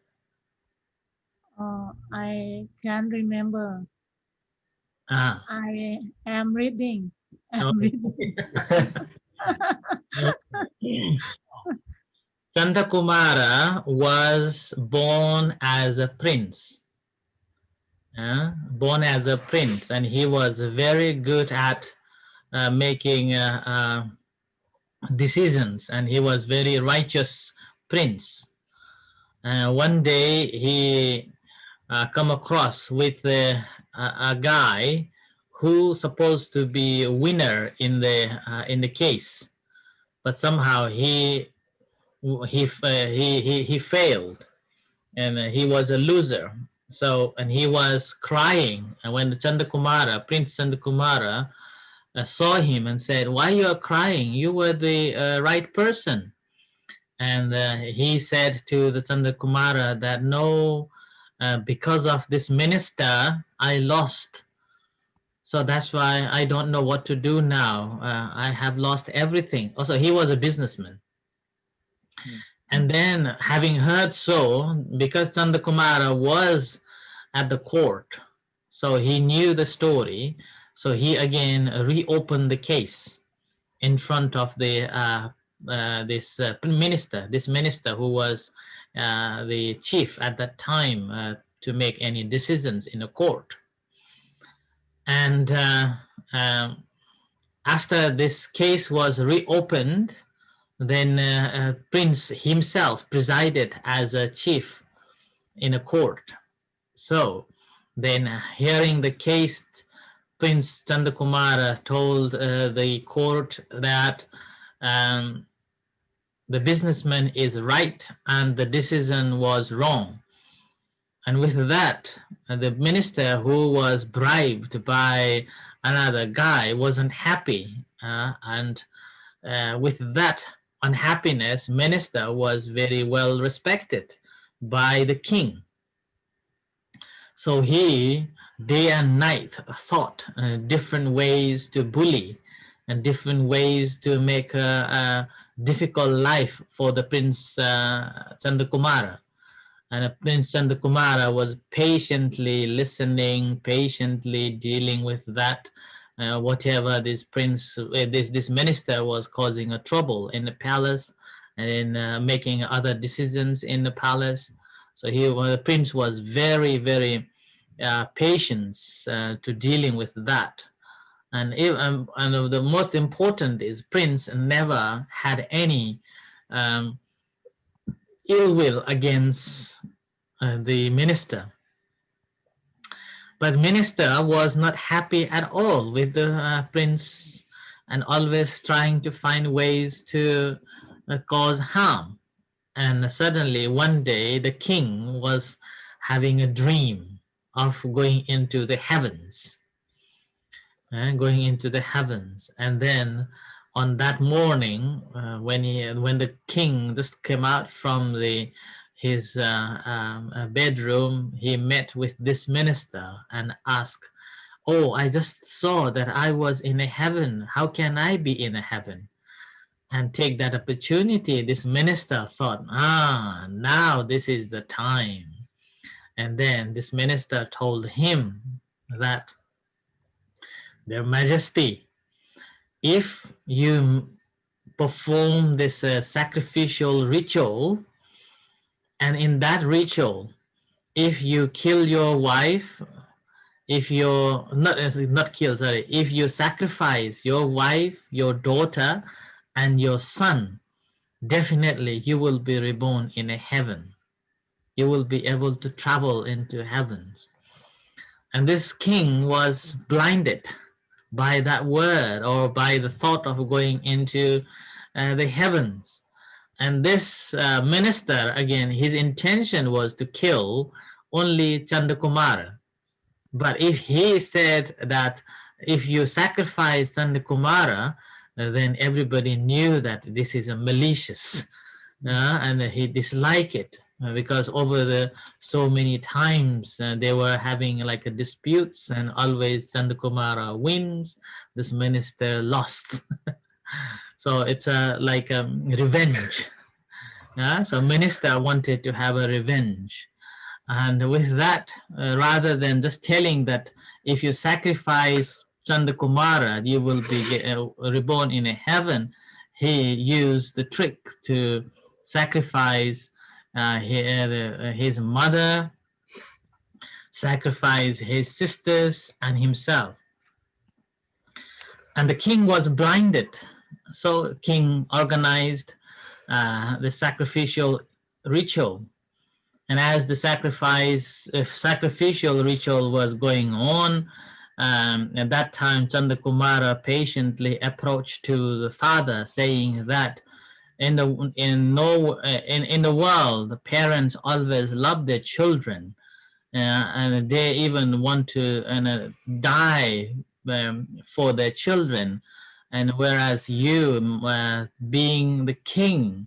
I can remember. Ah. I am reading. Oh. I'm reading. Chandakumara was born as a prince. Born as a prince, and he was very good at making decisions, and he was very righteous prince. One day he come across with a guy who supposed to be a winner in the case, but somehow he failed, and he was a loser. So, and he was crying, and when Prince Chandakumara saw him and said, "Why you are crying? You were the right person." And he said to the Chandakumara that no, because of this minister, I lost. So that's why I don't know what to do now. I have lost everything. Also, he was a businessman. And then, having heard so, because Chandakumara was at the court, so he knew the story, so he again reopened the case in front of this minister who was the chief at that time to make any decisions in a court. And after this case was reopened, then Prince himself presided as a chief in a court. So then, hearing the case, Prince Chandakumara told the court that the businessman is right and the decision was wrong. And with that, the minister who was bribed by another guy wasn't happy. And with that unhappiness, minister was very well respected by the king. So he day and night thought different ways to bully and different ways to make a difficult life for the Prince Chandakumara. And Prince Chandakumara was patiently listening, patiently dealing with that, whatever this prince, this minister was causing a trouble in the palace and in making other decisions in the palace. So the prince was very, very patient to dealing with that. And the most important is Prince never had any um, ill will against the minister. But minister was not happy at all with the prince and always trying to find ways to cause harm. And suddenly one day the king was having a dream of going into the heavens. Going into the heavens. And then on that morning, when the king just came out from his bedroom, he met with this minister and asked, "Oh, I just saw that I was in a heaven. How can I be in a heaven?" And take that opportunity, this minister thought, now this is the time. And then this minister told him that, "Their Majesty, if you perform this sacrificial ritual, and in that ritual, if you kill your wife, if you're not kill, sorry, if you sacrifice your wife, your daughter, and your son, definitely you will be reborn in a heaven. You will be able to travel into heavens." And this king was blinded by that word or by the thought of going into the heavens. And this minister, again, his intention was to kill only Chandakumara. But if he said that if you sacrifice Chandakumara, then everybody knew that this is a malicious, and he disliked it. Because over the so many times they were having like a disputes, and always Chandakumara wins, this minister lost. So it's like a revenge. So minister wanted to have a revenge, and with that, rather than just telling that if you sacrifice Chandakumara you will be reborn in a heaven, he used the trick to sacrifice his mother, sacrifice his sisters and himself. And the king was blinded. So king organized the sacrificial ritual. And as the sacrificial ritual was going on, at that time Chandakumara patiently approached to the father, saying that in the world, the parents always love their children, and they even want to die for their children. And whereas you, being the king,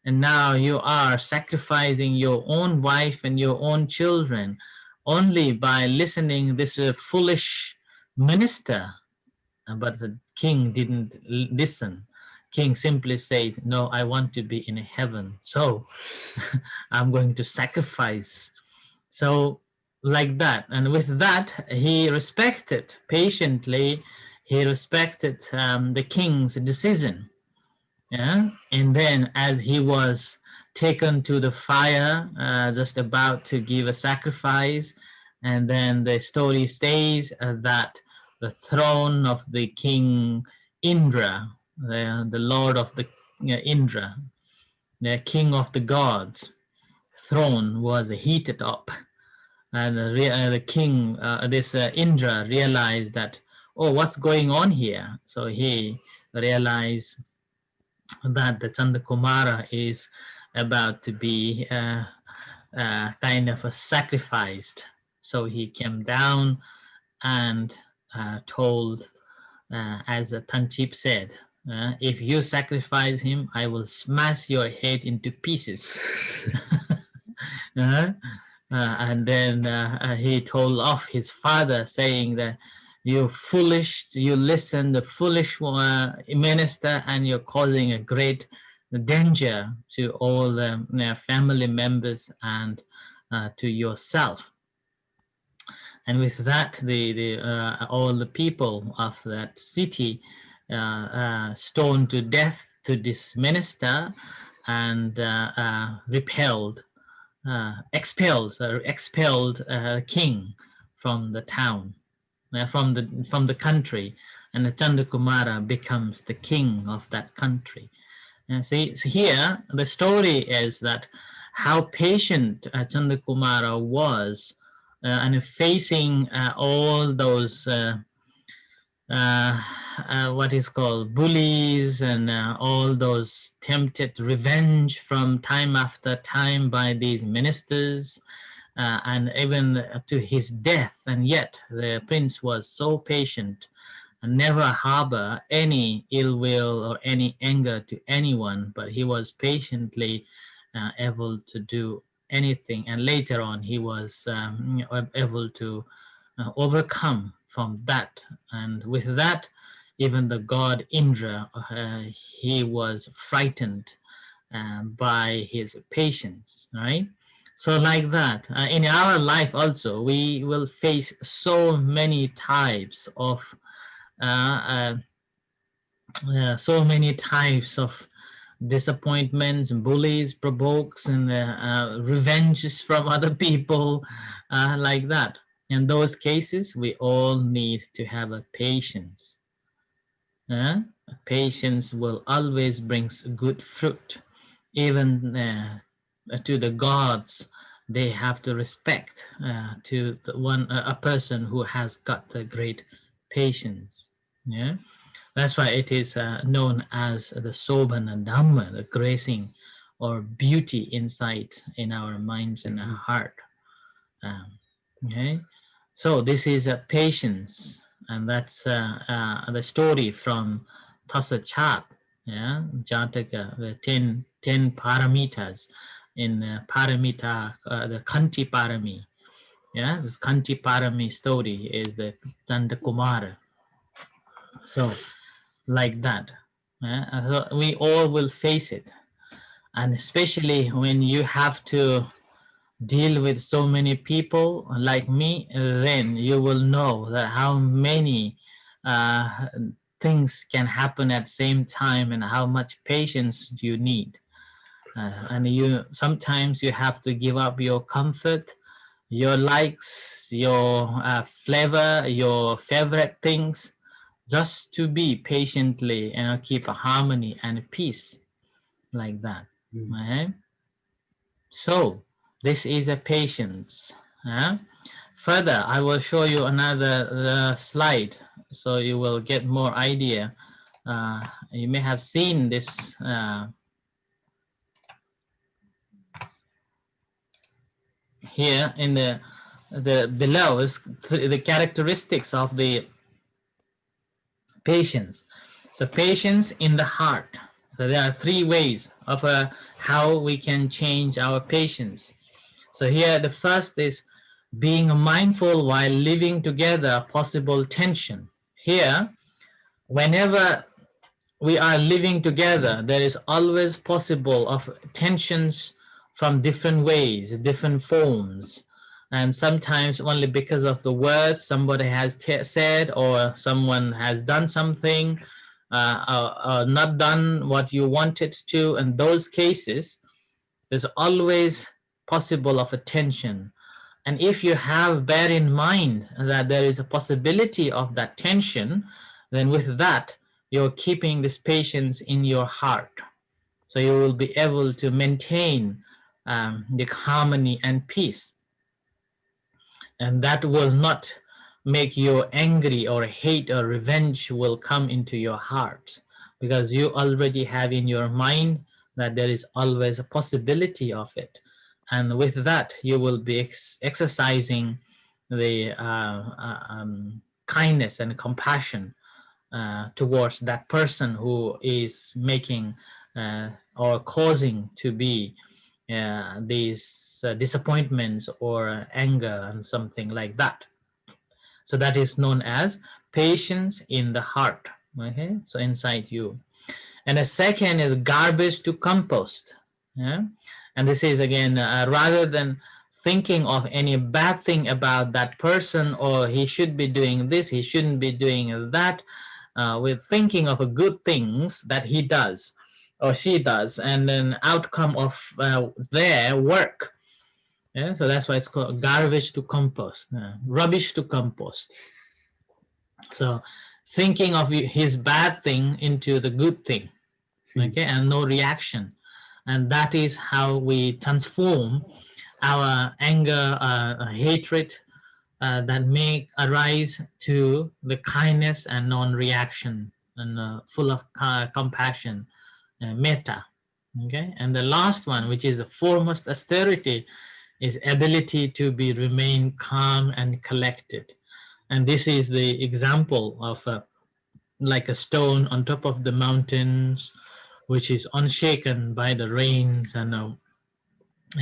and now you are sacrificing your own wife and your own children only by listening this foolish minister. But the king didn't listen. King simply said, "No, I want to be in heaven, so I'm going to sacrifice." So like that, and with that he respected patiently, he respected the king's decision. Yeah. And then as he was taken to the fire, just about to give a sacrifice, and then the story says that the throne of the king Indra, the lord of the Indra, the king of the gods, throne was heated up. And the king, this Indra, realized that, oh, what's going on here? So he realized that the Chandakumara is about to be kind of sacrificed. So he came down and told, as Tanchip said, if you sacrifice him, I will smash your head into pieces. And then he told off his father, saying that you foolish, you listen, the foolish minister, and you're causing a great danger to all the family members and to yourself. And with that, all the people of that city stoned to death to this minister and expelled king from the town, from the country, and Chandakumara becomes the king of that country. And see, so here the story is that how patient Chandakumara was, and facing all those what is called bullies and all those tempted revenge from time after time by these ministers, and even to his death. And yet the prince was so patient and never harbor any ill will or any anger to anyone, but he was patiently able to do anything. And later on he was able to overcome from that. And with that, even the god Indra, he was frightened by his patience, right? So like that, in our life also, we will face so many types of so many types of disappointments, bullies, provokes, and revenges from other people, like that. In those cases, we all need to have a patience. Patience will always bring good fruit. Even to the gods, they have to respect to the a person who has got the great patience. Yeah. That's why it is known as the Sobhana Dhamma, the gracing or beauty insight in our minds and our heart. Okay, so this is a patience, and that's the story from Tassa Chat, yeah, Jataka, the 10 paramitas in Paramita, the Kanti Parami. Yeah, this Kanti Parami story is the Chandakumara. So like that. So we all will face it, and especially when you have to deal with so many people like me, then you will know that how many things can happen at the same time and how much patience you need. And you sometimes you have to give up your comfort, your likes, your flavor, your favorite things, just to be patiently and keep a harmony and peace, like that. Right? So this is a patience. Further, I will show you another slide so you will get more idea. You may have seen this here in the below is the characteristics of the patience. So patience in the heart. So there are 3 ways of how we can change our patience. So here the first is being mindful while living together possible tension. Here, whenever we are living together, there is always possible of tensions from different ways, different forms. And sometimes only because of the words somebody has said, or someone has done something, or not done what you wanted to. In those cases, there's always possible of a tension. And if you have bear in mind that there is a possibility of that tension, then with that, you're keeping this patience in your heart. So you will be able to maintain the harmony and peace. And that will not make you angry or hate or revenge will come into your heart, because you already have in your mind that there is always a possibility of it. And with that, you will be exercising the kindness and compassion towards that person who is making or causing to be these his disappointments or anger and something like that. So that is known as patience in the heart. Okay, so inside you. And the second is garbage to compost. Yeah? And this is again rather than thinking of any bad thing about that person, or he should be doing this, he shouldn't be doing that, we're thinking of a good things that he does or she does, and then outcome of their work. Yeah, so that's why it's called garbage to compost, rubbish to compost. So thinking of his bad thing into the good thing, okay, and no reaction, and that is how we transform our anger, hatred that may arise to the kindness and non-reaction, and full of compassion, metta. Okay, and the last one, which is the foremost austerity, is ability to be remain calm and collected. And this is the example of like a stone on top of the mountains, which is unshaken by the rains and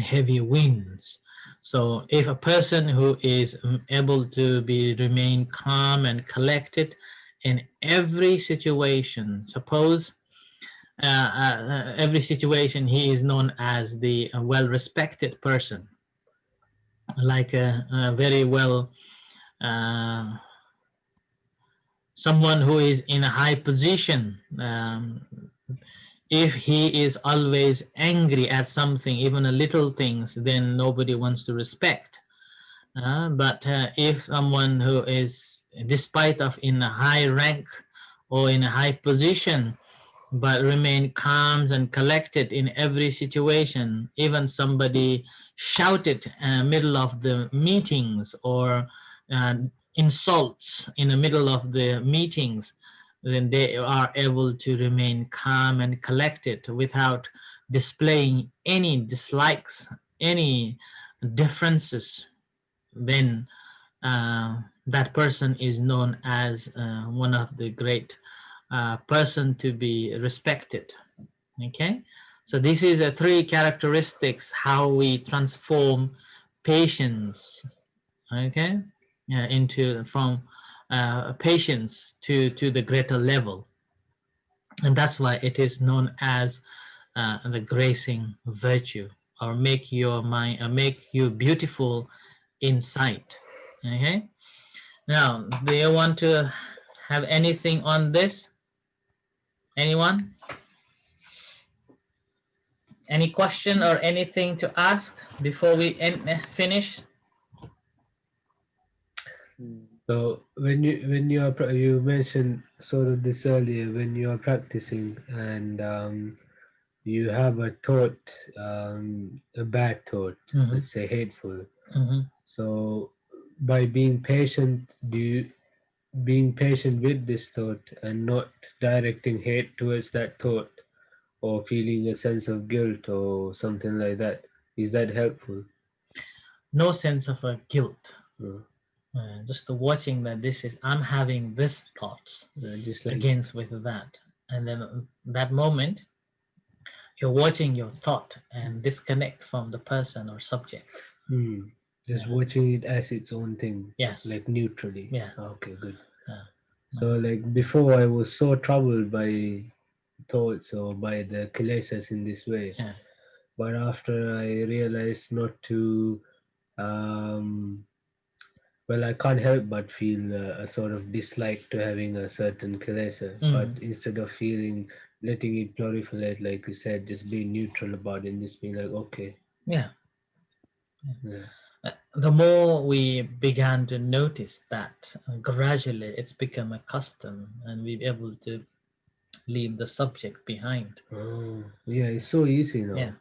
heavy winds. So if a person who is able to be remain calm and collected in every situation, suppose every situation, he is known as the well-respected person, like a very well someone who is in a high position. If he is always angry at something, even a little things, then nobody wants to respect. But if someone who is, despite of in a high rank or in a high position, but remain calm and collected in every situation, even somebody shouted middle of the meetings or uh, insults in the middle of the meetings, then they are able to remain calm and collected without displaying any dislikes, any differences. Then that person is known as one of the great person to be respected. Okay, so this is a three characteristics how we transform patience. Okay, into from patience to the greater level, and that's why it is known as the gracing virtue, or make your mind, make you beautiful inside. Okay, now do you want to have anything on this? Anyone? Any question or anything to ask before we finish? So when you are you mentioned sort of this earlier, when you are practicing and you have a thought, a bad thought, let's say hateful. So by being patient, being patient with this thought and not directing hate towards that thought or feeling a sense of guilt or something like that, is that helpful? No sense of a guilt. No. Just watching that this is, I'm having this thoughts Just like against with that, and then that moment you're watching your thought and disconnect from the person or subject. just watching it as its own thing. Yes. Like neutrally. Yeah. Okay, good. Yeah. So like before I was so troubled by thoughts or by the kilesas in this way. Yeah. But after I realized not to well, I can't help but feel a sort of dislike to having a certain kilesa. But instead of feeling, letting it proliferate, like you said, just being neutral about it and just being like, okay. Yeah. Yeah. The more we began to notice that, gradually it's become a custom, and we're able to leave the subject behind. Oh, yeah, it's so easy now. Yeah.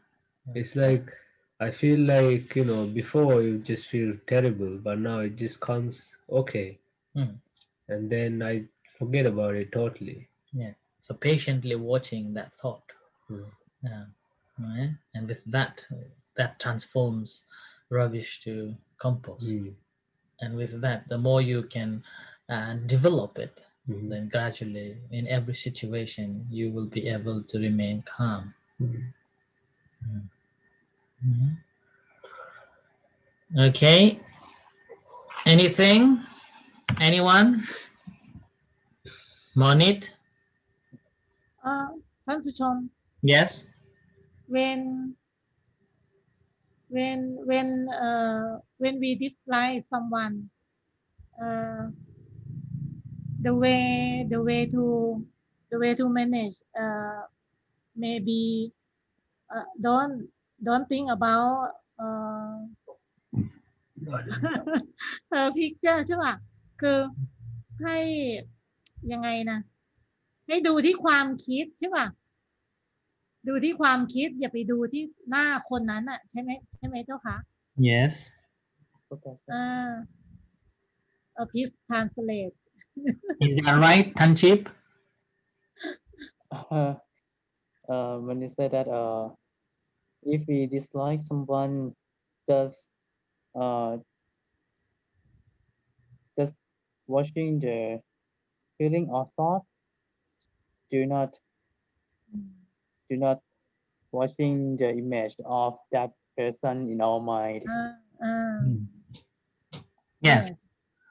It's like I feel like, before you just feel terrible, but now it just comes okay. And then I forget about it totally. Yeah. So patiently watching that thought. Yeah. Right? And with that, that transforms rubbish to compost. And with that, the more you can develop it, then gradually in every situation you will be able to remain calm. Okay. Anything? Anyone? Monit? ท่านสุชน Yes. when when we dislike someone the way to manage maybe don't think about picture ใช่ป่ะคือให้ยังไงนะให้ดูที่ความคิดใช่ป่ะดูที่ความคิดอย่าไปดูที่หน้าคนนั้นอ่ะใช่ไหมเจ้าคะ Yes. please translate Is that right, Tanchip? When you say that if we dislike someone, just watching the feeling or thought. Do not watching the image of that person in our mind. Yes.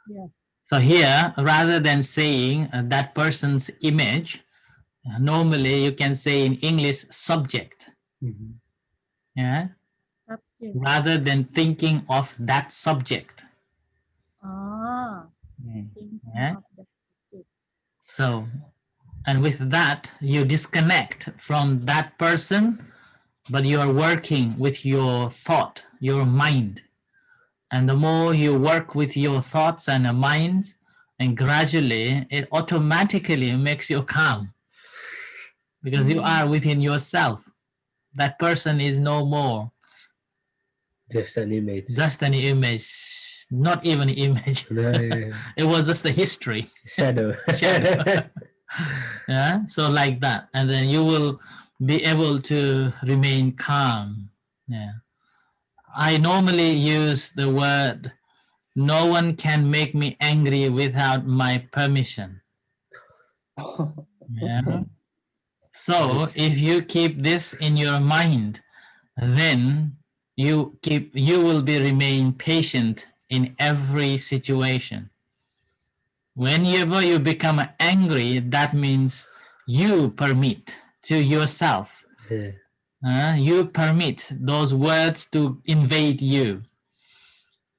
yes So here, rather than saying that person's image, normally you can say in English subject. Yeah. subject Rather than thinking of that subject. thinking Yeah. of the subject So, and with that, you disconnect from that person, but you are working with your thought, your mind. And the more you work with your thoughts and minds, and gradually it automatically makes you calm because you are within yourself. That person is no more Just an image. just an image, not even an image. It was just a history. Shadow. Shadow. Yeah, so like that, and then you will be able to remain calm. Yeah, I normally use the word, no one can make me angry without my permission. Yeah. So if you keep this in your mind, then you will be remain patient in every situation. Whenever you become angry, that means you permit to yourself. You permit those words to invade you.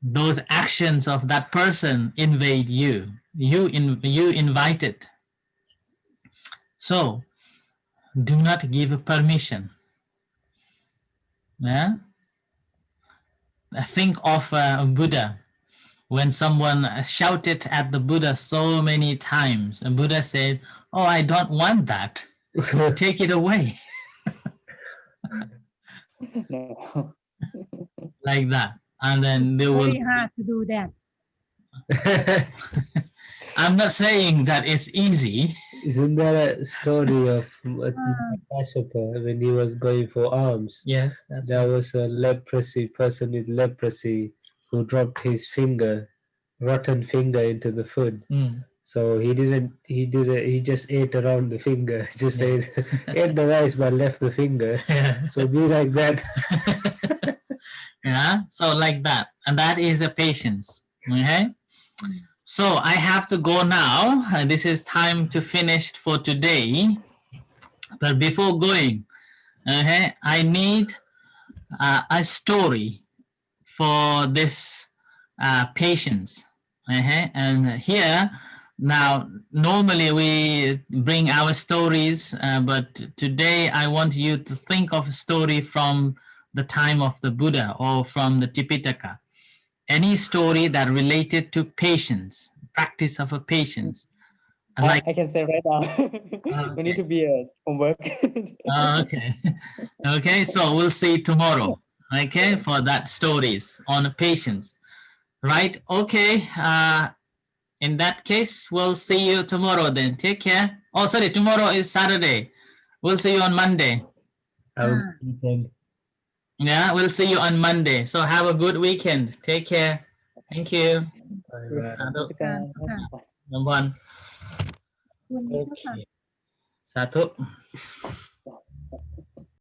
Those actions of that person invade you. You invite it. So do not give permission. Yeah? Think of Buddha. When someone shouted at the Buddha so many times, and Buddha said, "Oh, I don't want that. Take it away." No. Like that. And then they will. very hard to do that I'm not saying that it's easy. Isn't there a story of Kashyapa when he was going for alms? Yes, that's There was a person with leprosy who dropped his rotten finger into the food. So he just ate around the finger, just ate the rice but left the finger. Yeah. So be like that. Yeah, so like that, and that is the patience. Okay. So I have to go now. This is time to finish for today. But before going, okay, I need a story for this patience. Okay, and here now normally we bring our stories, but today I want you to think of a story from the time of the Buddha or from the Tipitaka. Any story that related to patience, practice of a patience. Like I can say right now. We need to be homework. okay. Okay, so we'll see tomorrow. Okay, for that stories on patience. Right? Okay. In that case, we'll see you tomorrow then. Take care. Oh, sorry, tomorrow is Saturday. We'll see you on Monday. Yeah, we'll see you on Monday. So have a good weekend. Take care. Thank you. Number one.คุณ Okay. Satu.